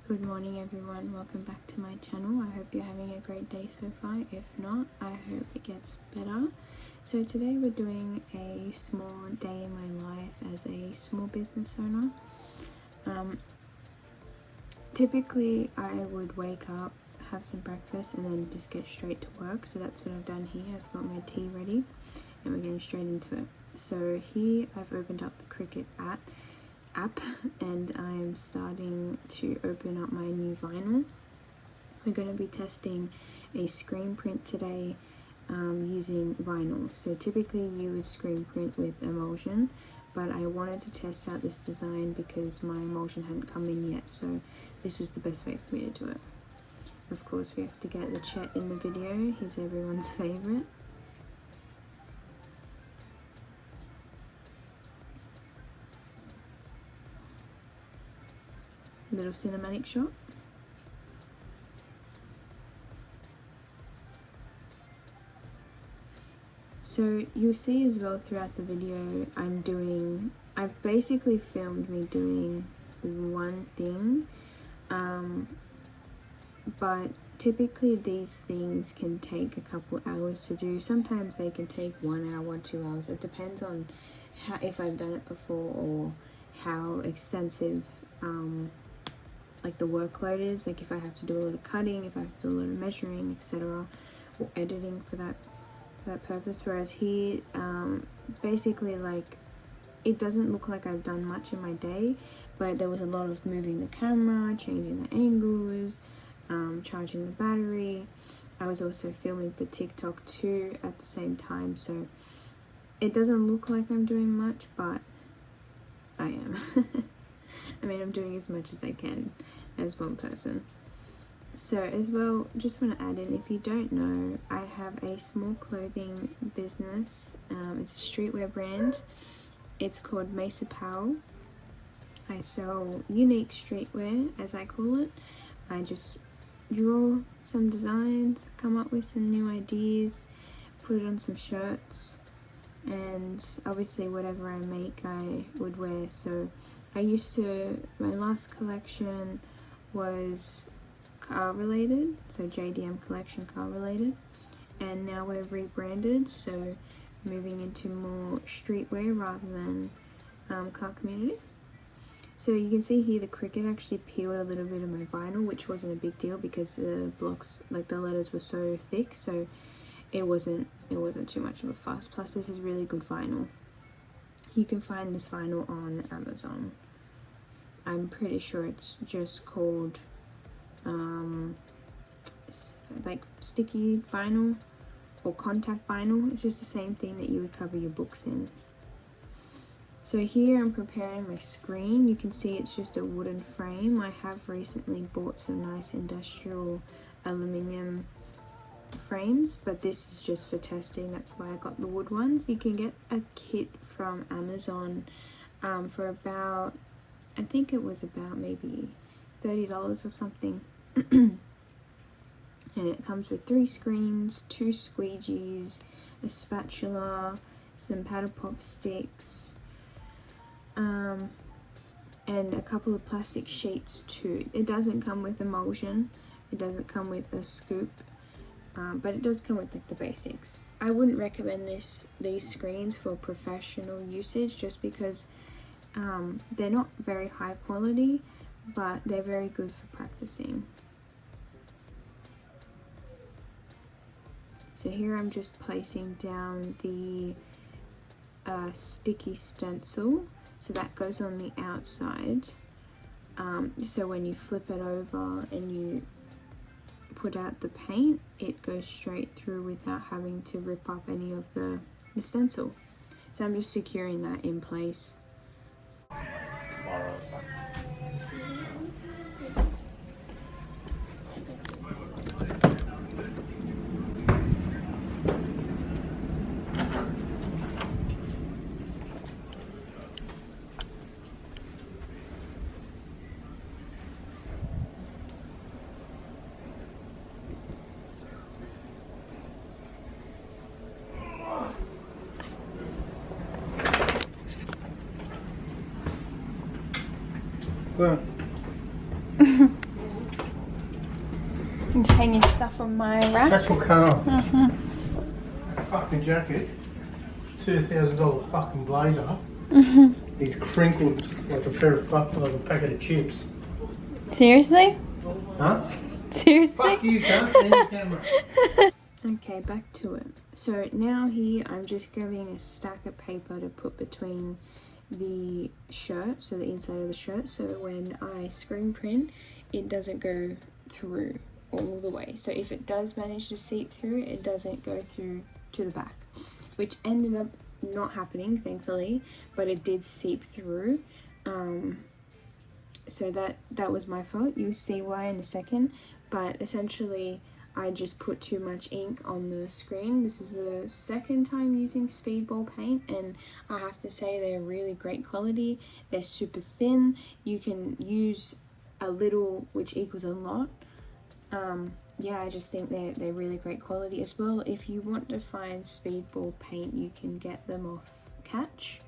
Good morning everyone, welcome back to my channel. I hope you're having a great day so far. If not, I hope it gets better. So today we're doing a small day in my life as a small business owner. Typically I would wake up, have some breakfast and then just get straight to work. So that's what I've done here. I've got my tea ready and we're getting straight into it. So here I've opened up the Cricut app and I'm starting to open up my new vinyl. We're going to be testing a screen print today using vinyl. So typically you would screen print with emulsion, but I wanted to test out this design because my emulsion hadn't come in yet, so this was the best way for me to do it. Of course we have to get the Chet in the video. He's everyone's favorite. Little cinematic shot. So you'll see as well throughout the video I've basically filmed me doing one thing, but typically these things can take a couple hours to do. Sometimes they can take 1 hour, 2 hours. It depends on if I've done it before or how extensive like the workload is, like if I have to do a lot of cutting, if I have to do a lot of measuring, etc., or editing for that purpose. Whereas here basically, like, it doesn't look like I've done much in my day, but there was a lot of moving the camera, changing the angles, charging the battery. I was also filming for TikTok too at the same time, so it doesn't look like I'm doing much, but I am. I mean, I'm doing as much as I can as one person. So as well, just want to add in, if you don't know, I have a small clothing business. It's a streetwear brand. It's called Meis Apparel. I sell unique streetwear, as I call it. I just draw some designs, come up with some new ideas, put it on some shirts, and obviously whatever I make I would wear. So my last collection was car related, so JDM collection car related, and now we're rebranded, so moving into more streetwear rather than car community. So you can see here the Cricut actually peeled a little bit of my vinyl, which wasn't a big deal because the blocks, like the letters, were so thick, so it wasn't too much of a fuss. Plus this is really good vinyl. You can find this vinyl on Amazon. I'm pretty sure it's just called like sticky vinyl or contact vinyl. It's just the same thing that you would cover your books in. So here I'm preparing my screen. You can see it's just a wooden frame. I have recently bought some nice industrial aluminium frames, but this is just for testing. That's why I got the wood ones. You can get a kit from Amazon for about, I think it was about maybe $30 or something. And it comes with 3 screens, 2 squeegees, a spatula, some powder pop sticks, and a couple of plastic sheets too. It doesn't come with emulsion, it doesn't come with a scoop, but it does come with like the basics. I wouldn't recommend these screens for professional usage just because they're not very high quality, but they're very good for practicing. So here I'm just placing down the sticky stencil, so that goes on the outside. So when you flip it over and you put out the paint, it goes straight through without having to rip up any of the stencil. So I'm just securing that in place. Well, I'm just hanging stuff on my rack. That's your car. Fucking jacket. $2,000 fucking blazer. He's crinkled like a packet of chips. Seriously? Huh? Seriously? Fuck you, cunt. There's your camera. Okay, back to it. So now here I'm just grabbing a stack of paper to put between the shirt, so the inside of the shirt, so when I screen print, it doesn't go through all the way. So if it does manage to seep through, it doesn't go through to the back, which ended up not happening, thankfully, but it did seep through. So that was my fault. You'll see why in a second, but essentially I just put too much ink on the screen. This is the second time using Speedball paint, and I have to say they're really great quality. They're super thin. You can use a little, which equals a lot. Yeah, I just think they're really great quality as well. If you want to find Speedball paint, you can get them off Catch.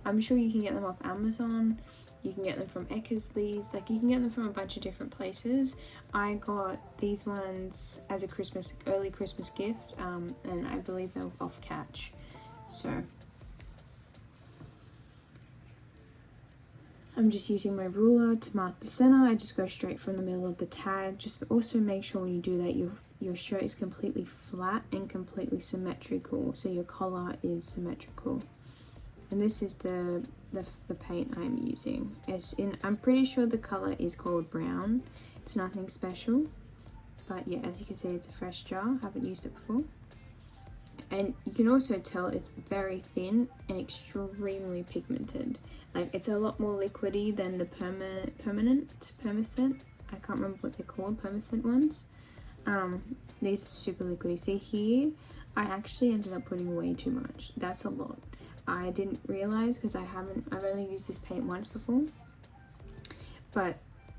I'm sure you can get them off Amazon. You can get them from Eckersley's, like you can get them from a bunch of different places. I got these ones as a early Christmas gift, and I believe they're off Catch. So I'm just using my ruler to mark the center. I just go straight from the middle of the tag. Just also make sure when you do that, your shirt is completely flat and completely symmetrical, so your collar is symmetrical. And this is the paint I'm using. I'm pretty sure the color is called brown. It's nothing special, but yeah, as you can see, it's a fresh jar. Haven't used it before. And you can also tell it's very thin and extremely pigmented. Like, it's a lot more liquidy than the permacent. I can't remember what they're called, permacent ones. These are super liquidy. See here, I actually ended up putting way too much. That's a lot. I didn't realize because I've only used this paint once before. But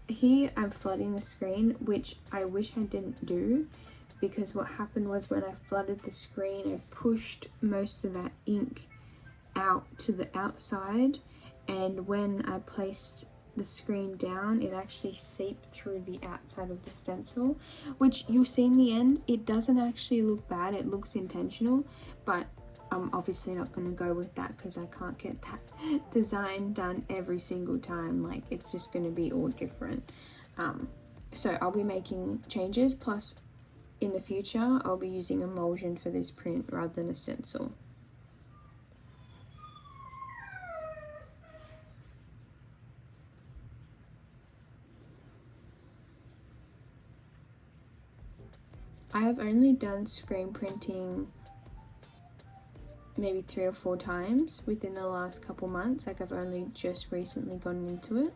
here I'm flooding the screen, which I wish I didn't do, because what happened was when I flooded the screen, I pushed most of that ink out to the outside, and when I placed the screen down, it actually seeped through the outside of the stencil, which you'll see in the end. It doesn't actually look bad, it looks intentional, but I'm obviously not going to go with that because I can't get that design done every single time. Like, it's just going to be all different. So I'll be making changes, plus in the future I'll be using emulsion for this print rather than a stencil. I have only done screen printing maybe 3 or 4 times within the last couple months. Like, I've only just recently gotten into it,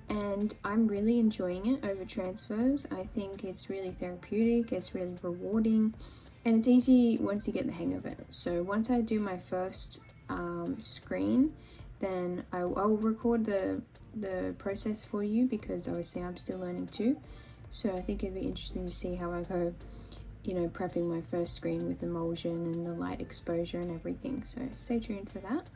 and I'm really enjoying it over transfers. I think it's really therapeutic, it's really rewarding, and it's easy once you get the hang of it. So once I do my first screen, then I'll record the process for you, because obviously I'm still learning too. So I think it'd be interesting to see how I go, you know, prepping my first screen with emulsion and the light exposure and everything. So stay tuned for that.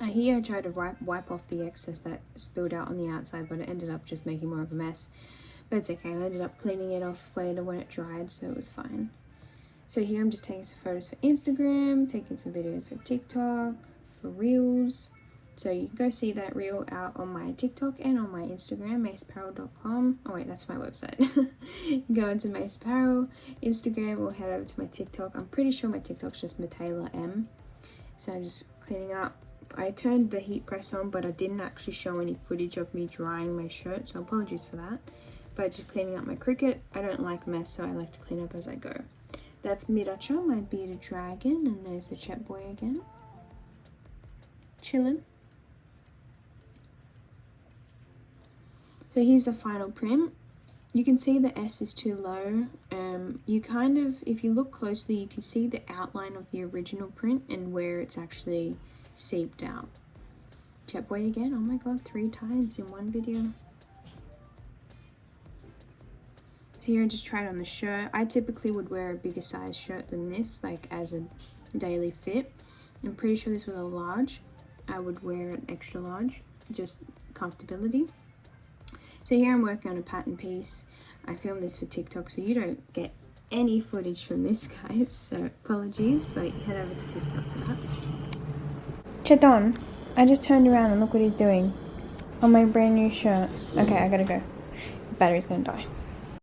Here I tried to wipe off the excess that spilled out on the outside, but it ended up just making more of a mess. But it's okay, I ended up cleaning it off later when it dried, so it was fine. So here I'm just taking some photos for Instagram, taking some videos for TikTok, for Reels. So you can go see that reel out on my TikTok and on my Instagram, maceapparel.com. Oh wait, that's my website. You can go into Mace Apparel, Instagram, or head over to my TikTok. I'm pretty sure my TikTok's just Mataylah M. So I'm just cleaning up. I turned the heat press on, but I didn't actually show any footage of me drying my shirt, so apologies for that. But just cleaning up my Cricut. I don't like mess, so I like to clean up as I go. That's Miracha, my bearded dragon, and there's the Chet boy again. Chillin'. So here's the final print. You can see the S is too low. You kind of, if you look closely, you can see the outline of the original print and where it's actually seeped out. Chet boy again, oh my god, 3 times in one video. So here I just tried on the shirt. I typically would wear a bigger size shirt than this, like as a daily fit. I'm pretty sure this was a large. I would wear an extra large, just comfortability. So here I'm working on a pattern piece. I filmed this for TikTok, so you don't get any footage from this, guys, so apologies, but head over to TikTok for that. Chetan, I just turned around and look what he's doing on my brand new shirt. Okay, I gotta go. The battery's gonna die.